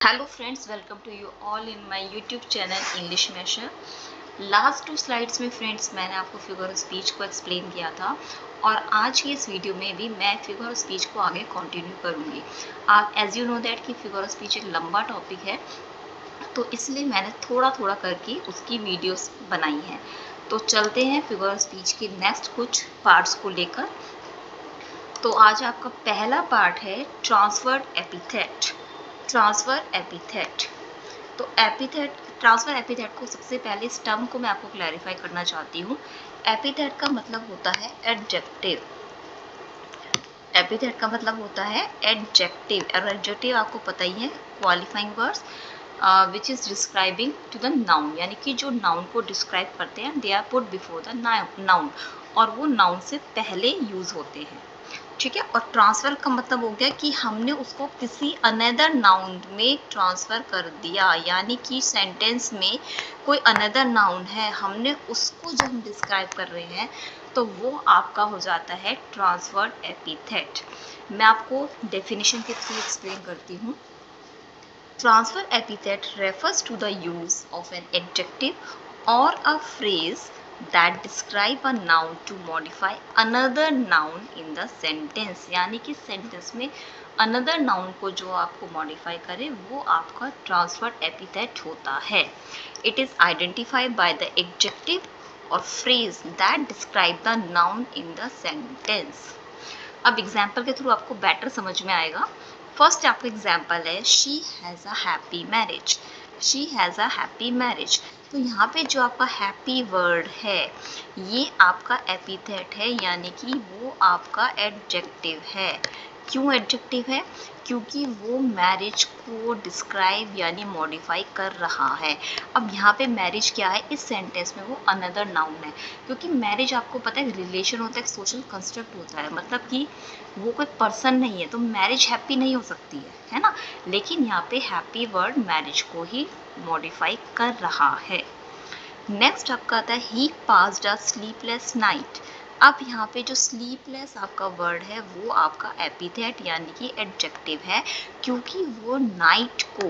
Hello friends, welcome to you all in my YouTube channel English measure. Last 2 slides में friends मैंने आपको figure of speech को explain किया था और आज की इस वीडियो में भी मैं फिगर ऑफ स्पीच को आगे कंटिन्यू करूँगी। आप एज यू नो दैट कि फिगर ऑफ स्पीच एक लंबा टॉपिक है, तो इसलिए मैंने थोड़ा थोड़ा करके उसकी वीडियोस बनाई हैं। तो चलते हैं फिगर ऑफ स्पीच के नेक्स्ट कुछ पार्ट्स को लेकर। तो आज आपका पहला पार्ट है ट्रांसफर्ड एपिथेट। Transfer epithet. तो एपिथेट, ट्रांसफर एपिथेट को सबसे पहले इस टर्म को मैं आपको क्लैरिफाई करना चाहती हूँ। एपिथेट का मतलब होता है एडजेक्टिव। एपिथेट का मतलब होता है एडजेक्टिव, और एडजेक्टिव आपको पता ही है, qualifying words which is describing to the noun, यानी कि जो नाउन को डिस्क्राइब करते हैं, they are put before the noun, और वो नाउन से पहले यूज होते हैं। ठीक है। और ट्रांसफर का मतलब हो गया कि हमने उसको किसी अनदर नाउन में ट्रांसफर कर दिया, यानी कि सेंटेंस में कोई अनदर नाउन है, हमने उसको जब हम डिस्क्राइब कर रहे हैं तो वो आपका हो जाता है ट्रांसफर्ड एपिथेट। मैं आपको डेफिनेशन के थ्रू एक्सप्लेन करती हूँ। Transfer epithet refers to the use of an adjective or a phrase that describe a noun to modify another noun in the sentence, यानी कि सेंटेंस में another noun को जो आपको modify करे वो आपका transferred epithet होता है। It is identified by the adjective or phrase that describe the noun in the sentence। अब एग्जाम्पल के थ्रू आपको बेटर समझ में आएगा। फर्स्ट आपका एग्जाम्पल है she has a happy marriage. She has a happy marriage. तो यहाँ पे जो आपका हैप्पी वर्ड है ये आपका एपिथेट है, यानी कि वो आपका एडजेक्टिव है। क्यों एडजेक्टिव है? क्योंकि वो मैरिज को डिस्क्राइब यानी मॉडिफाई कर रहा है। अब यहाँ पे मैरिज क्या है इस सेंटेंस में, वो अनदर नाउन है, क्योंकि मैरिज आपको पता है रिलेशन होता है, एक सोशल कंस्ट्रक्ट होता है, मतलब कि वो कोई पर्सन नहीं है, तो मैरिज हैप्पी नहीं हो सकती है ना। लेकिन यहाँ पे हैप्पी वर्ड मैरिज को ही मॉडिफाई कर रहा है। नेक्स्ट आपका आता है ही पास्ड अ स्लीपलेस नाइट। अब यहाँ पे जो स्लीपलेस आपका वर्ड है वो आपका एपिथेट यानी कि एडजेक्टिव है, क्योंकि वो नाइट को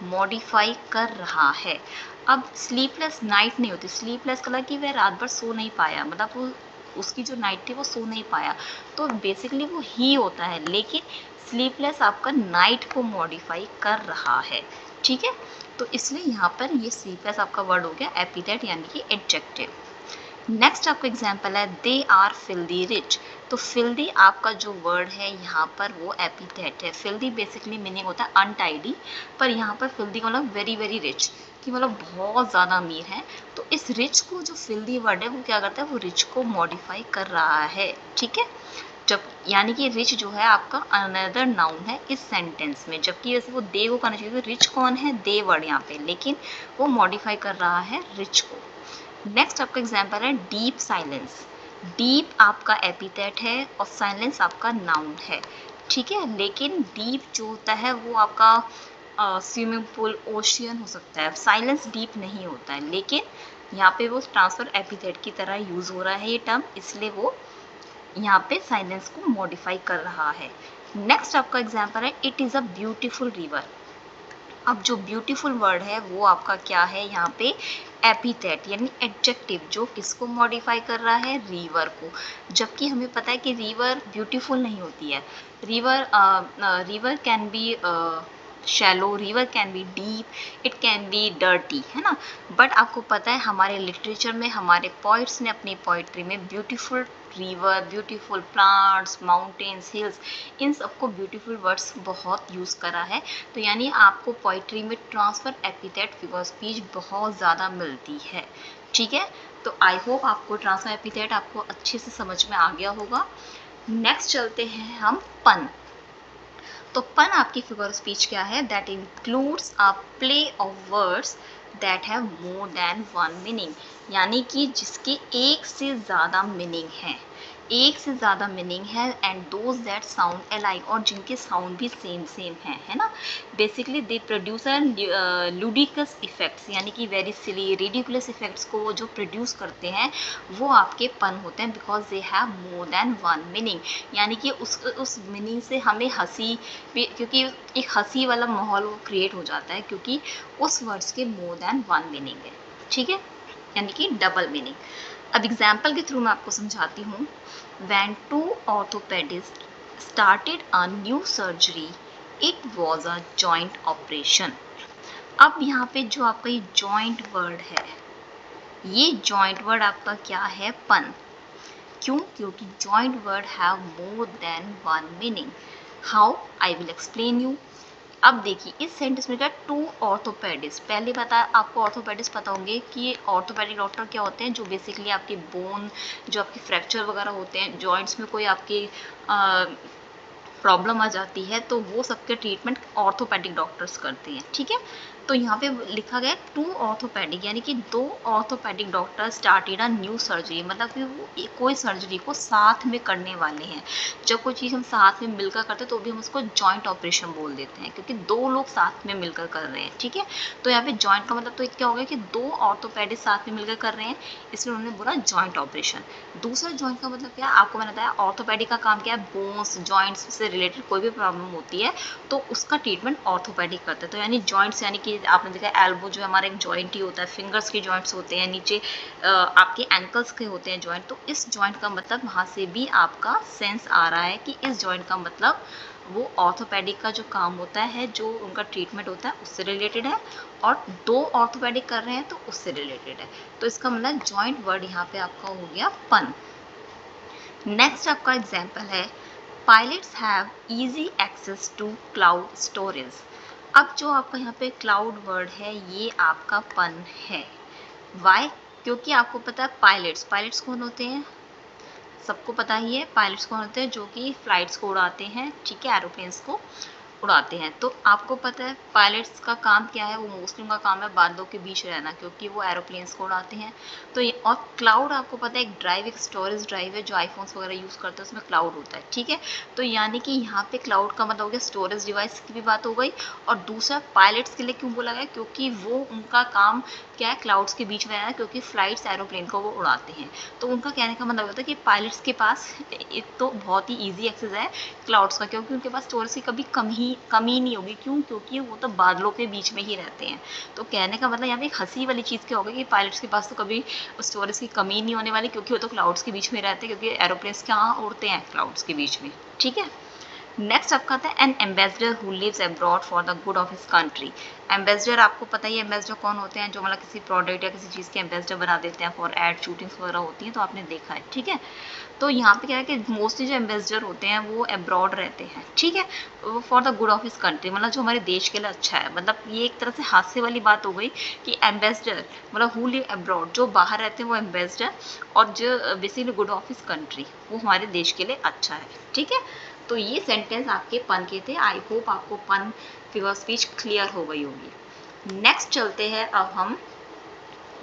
मॉडिफाई कर रहा है। अब स्लीपलेस नाइट नहीं होती, स्लीपलेस कलर की वह रात भर सो नहीं पाया, मतलब वो उसकी जो नाइट थी वो सो नहीं पाया, तो बेसिकली वो ही होता है, लेकिन स्लीपलेस आपका नाइट को मॉडिफाई कर रहा है। ठीक है। तो इसलिए यहाँ पर ये स्लीपलेस आपका वर्ड हो गया एपिथेट यानी कि एडजेक्टिव। नेक्स्ट आपका एग्जाम्पल है दे आर फिल्दी रिच। तो फिल्दी आपका जो वर्ड है यहाँ पर वो एपिथेट है। फिल्दी बेसिकली मीनिंग होता है अनटाइडी, पर यहाँ पर फिल्दी का मतलब वेरी वेरी रिच, कि मतलब बहुत ज़्यादा अमीर है। तो इस रिच को जो फिल्दी वर्ड है वो क्या करता है, वो रिच को मॉडिफाई कर रहा है। ठीक है। जब यानी कि रिच जो है आपका अनदर नाउन है इस सेंटेंस में, जबकि वैसे वो दे को करना चाहिए, रिच कौन है, दे वर्ड यहाँ पे, लेकिन वो मॉडिफाई कर रहा है रिच को। नेक्स्ट आपका एग्जाम्पल है डीप साइलेंस। डीप आपका एपिथेट है और साइलेंस आपका नाउन है। ठीक है। लेकिन डीप जो होता है वो आपका स्विमिंग पूल, ओशियन हो सकता है, साइलेंस डीप नहीं होता है, लेकिन यहाँ पे वो ट्रांसफर एपिथेट की तरह यूज हो रहा है ये टर्म, इसलिए वो यहाँ पे साइलेंस को मॉडिफाई कर रहा है। नेक्स्ट आपका एग्जाम्पल है it is a beautiful river. अब जो ब्यूटीफुल वर्ड है वो आपका क्या है यहाँ पे, एपिथेट यानी एडजेक्टिव, जो किसको मॉडिफाई कर रहा है, रिवर को। जबकि हमें पता है कि रिवर ब्यूटीफुल नहीं होती है। River can be shallow, river can be deep, it can be dirty, है ना। बट आपको पता है हमारे लिटरेचर में हमारे पोइट्स ने अपनी पोइट्री में beautiful river, beautiful plants, mountains, hills, इन सबको ब्यूटीफुल वर्ड्स बहुत यूज़ करा है। तो यानी आपको पोइट्री में ट्रांसफर एपिथेट फिगर स्पीच बहुत ज़्यादा मिलती है। ठीक है। तो आई होप आपको ट्रांसफर एपिथेट आपको अच्छे से समझ में आ गया होगा। नेक्स्ट चलते हैं हम पन। तो पन आपकी फिगर स्पीच क्या है, that includes a play of words that have more than one meaning, यानी कि जिसके एक से ज़्यादा मीनिंग है। एक से ज़्यादा मीनिंग है and those that sound alike, और जिनके साउंड भी सेम सेम है ना। बेसिकली दे प्रोड्यूस लुडिकस इफेक्ट्स, यानी कि वेरी सिली रिडिकुलस इफेक्ट्स को वो जो प्रोड्यूस करते हैं वो आपके पन होते हैं, because they have more than one meaning, यानी कि उस मीनिंग से हमें हंसी भी, क्योंकि एक हंसी वाला माहौल वो क्रिएट हो जाता है क्योंकि उस वर्ड्स के मोर देन वन मीनिंग है, ठीक है, यानी कि डबल मीनिंग। अब एग्जाम्पल के थ्रू मैं आपको समझाती हूँ। When two orthopedists started a new surgery, it was a joint operation. अब यहाँ पे जो आपका ये joint word है, ये joint word आपका क्या है? पन। क्यों? क्योंकि joint word have more than one meaning. How? I will explain you. अब देखिए इस सेंटेंस में क्या, टू ऑर्थोपेडिस्ट, पहले बता आपको ऑर्थोपेडिस्ट पता होंगे कि ऑर्थोपेडिक डॉक्टर क्या होते हैं, जो बेसिकली आपके बोन, जो आपके फ्रैक्चर वगैरह होते हैं, जॉइंट्स में कोई आपकी प्रॉब्लम आ जाती है तो वो सबके ट्रीटमेंट ऑर्थोपेडिक डॉक्टर्स करते हैं, ठीक है। तो यहाँ पे लिखा गया टू ऑर्थोपेडिक, यानी कि दो orthopaedic doctor started a new surgery, मतलब कि वो कोई सर्जरी को साथ में करने वाले हैं। जब कोई चीज़ हम साथ में मिलकर करते हैं तो भी हम उसको जॉइंट ऑपरेशन बोल देते हैं, क्योंकि दो लोग साथ में मिलकर कर रहे हैं, ठीक है। तो यहाँ पे जॉइंट का मतलब तो क्या हो गया कि दो ऑर्थोपेडिक साथ में मिलकर कर रहे हैं, इसलिए उन्होंने बोला जॉइंट ऑपरेशन। दूसरा जॉइंट का मतलब क्या, आपको मैंने बताया ऑर्थोपेडिक का काम क्या है, बोन्स जॉइंट्स से रिलेटेड कोई भी प्रॉब्लम होती है तो उसका ट्रीटमेंट ऑर्थोपेडिक करते हैं। तो यानी जॉइंट्स, यानी कि आपने देखा एल्बो जो हमारा एक जॉइंट ही होता है, फिंगर्स के जॉइंट्स होते हैं, नीचे आपके एंकल्स के होते हैं जॉइंट, तो इस जॉइंट का मतलब वहाँ से भी आपका सेंस आ रहा है कि इस जॉइंट का मतलब वो ऑर्थोपेडिक का जो काम होता है, जो उनका ट्रीटमेंट होता है उससे रिलेटेड है, और दो ऑर्थोपेडिक कर रहे हैं तो उससे रिलेटेड है। तो इसका मतलब जॉइंट वर्ड यहाँ पे आपका हो गया पन। नेक्स्ट आपका एग्जाम्पल है, pilots have easy access to cloud storage. अब जो आपका यहाँ पे क्लाउड वर्ड है ये आपका पन है। वाई? क्योंकि आपको पता है पायलट्स कौन होते हैं, सबको पता ही है पायलट्स कौन होते हैं, जो कि फ्लाइट्स को उड़ाते हैं, ठीक है, एरोप्लेन्स को उड़ाते हैं। तो आपको पता है पायलट्स का काम क्या है, वो मोस्टली उनका काम है बादलों के बीच रहना, क्योंकि वो एरोप्लेन्स को उड़ाते हैं। तो ये, और क्लाउड आपको पता है एक ड्राइव, एक स्टोरेज ड्राइव है जो आईफोन्स वगैरह यूज़ करते हैं, उसमें क्लाउड होता है, ठीक है। तो यानी कि यहाँ पे क्लाउड का मतलब हो गया स्टोरेज डिवाइस की भी बात हो गई, और दूसरा पायलट्स के लिए क्यों बोला गया, क्योंकि वो उनका काम क्या है, क्लाउड्स के बीच में रहना, क्योंकि फ्लाइट्स एरोप्लेन को वो उड़ाते हैं। तो उनका कहने का मतलब होता है कि पायलट्स के पास एक तो बहुत ही ईजी एक्सेस है क्लाउड्स का, क्योंकि उनके पास स्टोरेज की कभी कमी नहीं होगी। क्यों? क्योंकि वो तो बादलों के बीच में ही रहते हैं। तो कहने का मतलब यहाँ पे एक हंसी वाली चीज़ क्या होगी कि पायलट्स के पास तो कभी स्टोरेज की कमी नहीं होने वाली, क्योंकि वो तो क्लाउड्स के बीच में रहते हैं, क्योंकि एरोप्लेन्स कहाँ उड़ते हैं, क्लाउड्स के बीच में, ठीक है। नेक्स्ट आपका आता है an ambassador who lives abroad for the good of his country. Ambassador आपको पता ही है एम्बेसडर कौन होते हैं, जो मतलब किसी प्रोडक्ट या किसी चीज़ के एम्बेसडर बना देते हैं फॉर एड शूटिंग्स वगैरह होती हैं, तो आपने देखा है, ठीक है। तो यहाँ पे क्या है कि मोस्टली जो एम्बेसडर होते हैं वो अब्रॉड रहते हैं, ठीक है, वो for the good of his country, मतलब जो हमारे देश के लिए अच्छा है। मतलब ये एक तरह से हास्य वाली बात हो गई कि एम्बेसडर मतलब हु लिव अब्रॉड, जो बाहर रहते हैं वो एम्बेसडर, और जो basically good of his country वो हमारे देश के लिए अच्छा है, ठीक है। तो ये सेंटेंस आपके पन के थे। आई होप आपको पन फिगर स्पीच क्लियर हो गई होगी। नेक्स्ट चलते हैं अब हम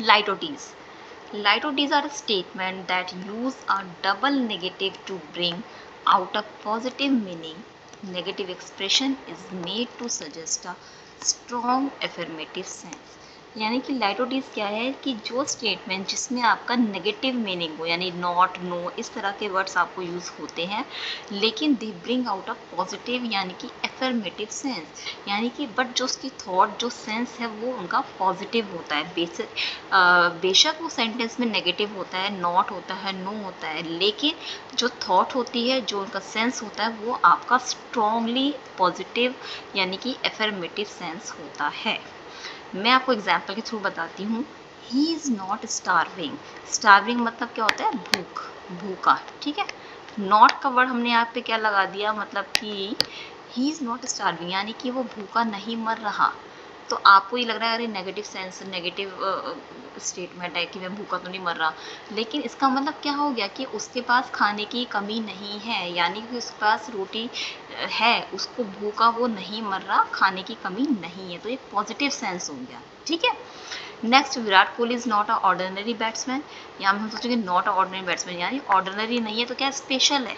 लाइटोटीज। Litotes are a statement that use a double negative to bring out a positive meaning. Negative expression is made to suggest a strong affirmative sense. यानी कि लाइटोटीज क्या है कि जो स्टेटमेंट जिसमें आपका नेगेटिव मीनिंग हो, यानी नॉट, नो, इस तरह के वर्ड्स आपको यूज़ होते हैं, लेकिन they bring out a positive यानी कि एफर्मेटिव सेंस, यानी कि बट जो उसकी थॉट, जो सेंस है वो उनका पॉजिटिव होता है। बेशक वो सेंटेंस में नेगेटिव होता है, नॉट होता है, नो होता है, लेकिन जो थॉट होती है, जो उनका सेंस होता है वो आपका स्ट्रॉन्गली पॉजिटिव यानी कि एफर्मेटिव सेंस होता है। मैं आपको एग्जाम्पल के थ्रू बताती हूँ। He is not starving. Starving मतलब क्या होता है, भूख, भूखा, ठीक है। नॉट का वर्ड हमने यहाँ पे क्या लगा दिया, मतलब कि ही इज़ नॉट स्टार्विंग यानी कि वो भूखा नहीं मर रहा। तो आपको ये लग रहा है अरे नेगेटिव सेंस, नेगेटिव स्टेटमेंट है कि मैं भूखा तो नहीं मर रहा, लेकिन इसका मतलब क्या हो गया कि उसके पास खाने की कमी नहीं है, यानी कि उसके पास रोटी है उसको भूखा वो नहीं मर रहा, खाने की कमी नहीं है, तो ये पॉजिटिव सेंस हो गया। ठीक है। Next, Virat Kohli is not a ordinary batsman. यहाँ हम सोचेंगे नॉट अ ऑर्डिनरी बैट्समैन यानी ऑर्डिनरी नहीं है तो क्या स्पेशल है।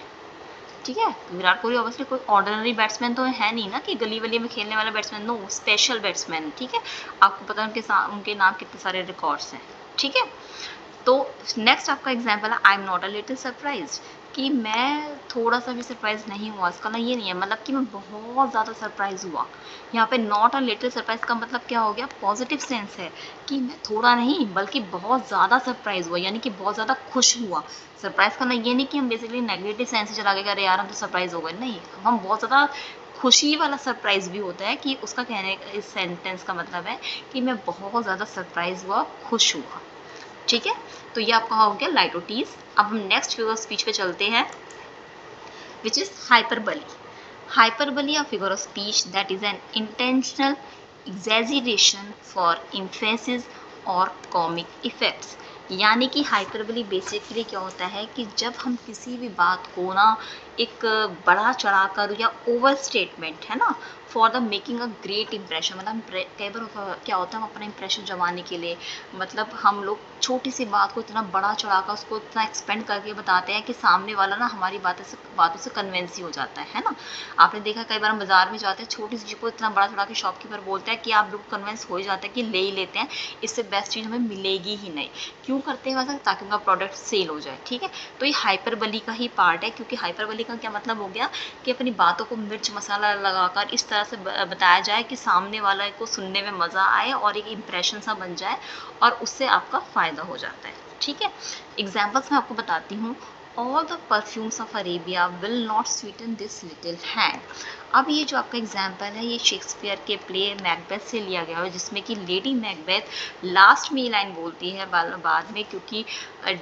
ठीक है, विराट कोहली ऑब्वियसली कोई ऑर्डिनरी बैट्समैन तो है नहीं ना कि गली वली में खेलने वाला बैट्समैन, नो, स्पेशल बैट्समैन। ठीक है, आपको पता है उनके नाम कितने सारे रिकॉर्ड्स हैं। ठीक है, तो नेक्स्ट आपका एग्जाम्पल है I am not a little surprise, कि मैं थोड़ा सा भी सरप्राइज नहीं हुआ। इसका ना ये नहीं है मतलब कि मैं बहुत ज़्यादा सरप्राइज हुआ। यहाँ पे नॉट अ लिटिल सरप्राइज का मतलब क्या हो गया, पॉजिटिव सेंस है कि मैं थोड़ा नहीं बल्कि बहुत ज़्यादा सरप्राइज हुआ, यानी कि बहुत ज़्यादा खुश हुआ। सरप्राइज का ना ये नहीं कि हम बेसिकली नेगेटिव सेंस से चला गए, अरे यार हम तो सरप्राइज हो गए, नहीं, हम बहुत ज़्यादा खुशी वाला सरप्राइज भी होता है कि उसका कहने का इस सेंटेंस का मतलब है कि मैं बहुत ज़्यादा सरप्राइज हुआ, खुश हुआ। ठीक है, तो ये आपका हो गया लाइटोटीज। अब हम नेक्स्ट फिगर ऑफ स्पीच पे चलते हैं, which is hyperbole. Hyperbole a figure of speech that is an intentional exaggeration for emphasis और कॉमिक इफेक्ट्स। यानी कि हाइपरबली बेसिकली क्या होता है कि जब हम किसी भी बात को ना एक बड़ा चढ़ाकर या ओवर स्टेटमेंट है ना, for the making a great impression, मतलब कई बार क्या होता है हम अपना इंप्रेशन जमाने के लिए मतलब हम लोग छोटी सी बात को इतना बड़ा चढ़ाकर उसको इतना एक्सपेंड करके बताते हैं कि सामने वाला ना हमारी बातों से कन्विंस ही हो जाता है ना। आपने देखा कई बार हम बाजार में जाते हैं, छोटी सी चीज़ को इतना बड़ा चढ़ा के शॉपकीपर बोलता है कि आप लोग कन्विंस हो ही जाते हैं कि ले ही लेते हैं, इससे बेस्ट चीज़ हमें मिलेगी ही नहीं। क्यों करते हैं वैसा, ताकि उनका प्रोडक्ट सेल हो जाए। ठीक है, तो ये हाइपरबली का ही पार्ट है, क्योंकि हाइपरबली का क्या मतलब हो गया कि अपनी बातों को मिर्च मसाला लगाकर इस तरह से बताया जाए कि सामने वाला को सुनने में मज़ा आए और एक इम्प्रेशन सा बन जाए और उससे आपका फ़ायदा हो जाता है। ठीक है, एग्जाम्पल्स मैं आपको बताती हूँ। All the perfumes of Arabia will not Sutton this little hand. अब ये जो आपका एग्जाम्पल है ये शेक्सपियर के प्ले मैकबेथ से लिया गया है, जिसमें कि लेडी मैकबेथ लास्ट में ये लाइन बोलती है बाद में, क्योंकि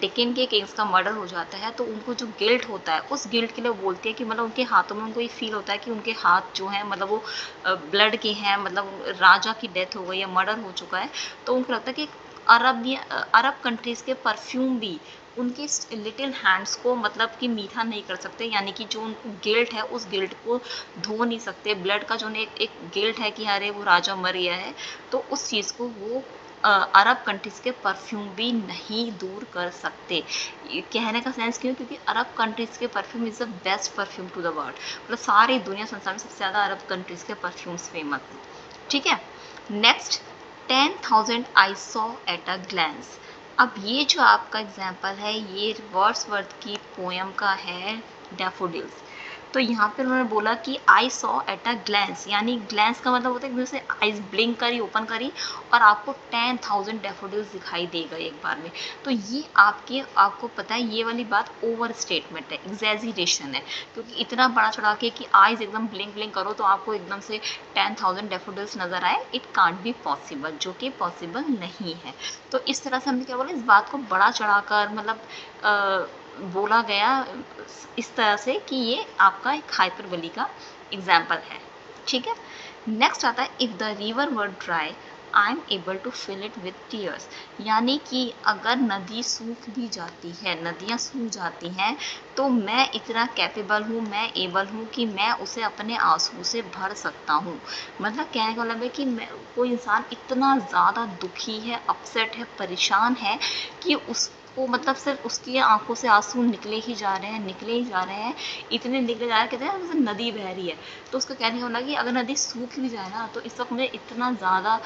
डिकन के किंग्स का मर्डर हो जाता है तो उनको जो गिल्ट होता है उस गिल्ट के लिए बोलती है कि मतलब उनके हाथों में उनको ये फील होता है कि उनके हाथ जो हैं मतलब वो ब्लड के हैं, मतलब राजा की डेथ हो गई है, मर्डर हो चुका है, तो उनको लगता है कि अरब कंट्रीज़ के परफ्यूम भी उनके लिटिल हैंड्स को मतलब कि मीठा नहीं कर सकते, यानी कि जो उनको गिल्ट है उस गिल्ट को धो नहीं सकते। ब्लड का जो एक गिल्ट है कि अरे वो राजा मर गया है, तो उस चीज़ को वो अरब कंट्रीज़ के परफ्यूम भी नहीं दूर कर सकते। कहने का सेंस क्यों, क्योंकि अरब कंट्रीज़ के perfume is the best perfume to the world, मतलब सारी दुनिया संसार में सबसे ज़्यादा अरब कंट्रीज़ के परफ्यूम्स फेमस हैं। ठीक है, next 10,000 I saw at a glance. अब ये जो आपका एग्जाम्पल है ये वर्ड्सवर्थ की पोएम का है डैफोडिल्स। तो यहाँ पे उन्होंने बोला कि I saw at a glance, यानी ग्लैंस का मतलब होता है कि जैसे आईज ब्लिंक करी, ओपन करी और आपको 10,000 डैफोडिल्स दिखाई दे गए एक बार में। तो ये आपको पता है ये वाली बात ओवर स्टेटमेंट है, एग्जैजरेशन है, क्योंकि इतना बड़ा चढ़ा के कि आईज एकदम ब्लिंक ब्लिंक करो तो आपको एकदम से 10,000 डैफोडिल्स नजर आए, इट कांट बी पॉसिबल, जो कि पॉसिबल नहीं है। तो इस तरह से हमने क्या बोला, इस बात को बड़ा चढ़ाकर मतलब बोला गया इस तरह से कि ये आपका एक हाइपरबली का एग्जाम्पल है। ठीक है, नेक्स्ट आता है if the river were dry I am able to fill it with tears. यानी कि अगर नदी सूख भी जाती है, नदियाँ सूख जाती हैं, तो मैं इतना कैपेबल हूँ, मैं एबल हूँ कि मैं उसे अपने आंसू से भर सकता हूँ। मतलब कहने का मतलब है कि मैं कोई इंसान इतना ज़्यादा दुखी है, अपसेट है, परेशान है कि उसको मतलब सिर्फ उसकी आंखों से आंसू निकले ही जा रहे हैं, निकले ही जा रहे हैं, इतने निकले जा रहे हैं, कहते हैं जैसे नदी बह रही है। तो उसका कहने का मतलब कि अगर नदी सूख भी जाए ना तो इस वक्त मैं इतना ज़्यादा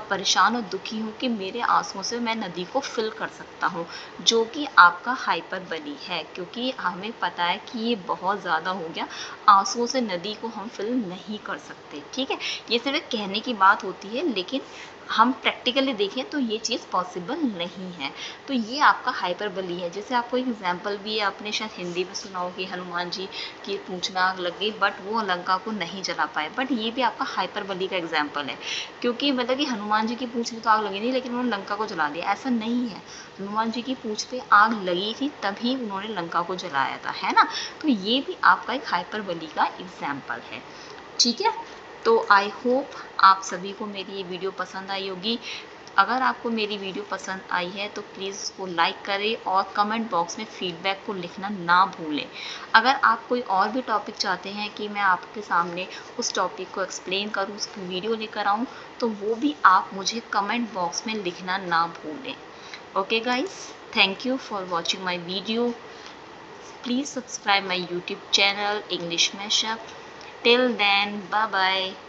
परेशान और दुखी हूँ कि मेरे आंसुओं से मैं नदी को फिल कर सकता हूँ, जो कि आपका हाइपरबली है, क्योंकि हमें पता है कि ये बहुत ज़्यादा हो गया, आंसुओं से नदी को हम फिल नहीं कर सकते। ठीक है, ये सिर्फ कहने की बात होती है, लेकिन हम प्रैक्टिकली देखें तो ये चीज़ पॉसिबल नहीं है। तो ये आपका हाइपरबली है। जैसे आपको एक एग्जांपल भी आपने शायद हिंदी में सुना हो कि हनुमान जी की पूंछ में आग लग गई बट वो लंका को नहीं जला पाए, बट ये भी आपका हाइपरबली का एग्जांपल है, क्योंकि मतलब कि हनुमान जी की पूंछ में तो आग लगी नहीं लेकिन उन्होंने लंका को जला दिया, ऐसा नहीं है। हनुमान जी की पूंछ पे आग लगी थी तभी उन्होंने लंका को जलाया था, है ना। तो ये भी आपका एक हाइपरबली का एग्जाम्पल है। ठीक है, तो आई होप आप सभी को मेरी ये वीडियो पसंद आई होगी। अगर आपको मेरी वीडियो पसंद आई है तो प्लीज़ उसको लाइक करें और कमेंट बॉक्स में फीडबैक को लिखना ना भूलें। अगर आप कोई और भी टॉपिक चाहते हैं कि मैं आपके सामने उस टॉपिक को एक्सप्लेन करूँ, उसकी वीडियो लेकर आऊँ, तो वो भी आप मुझे कमेंट बॉक्स में लिखना ना भूलें। Okay guys, thank you for watching my video. Please subscribe my YouTube channel English Mashup. Till then, bye bye.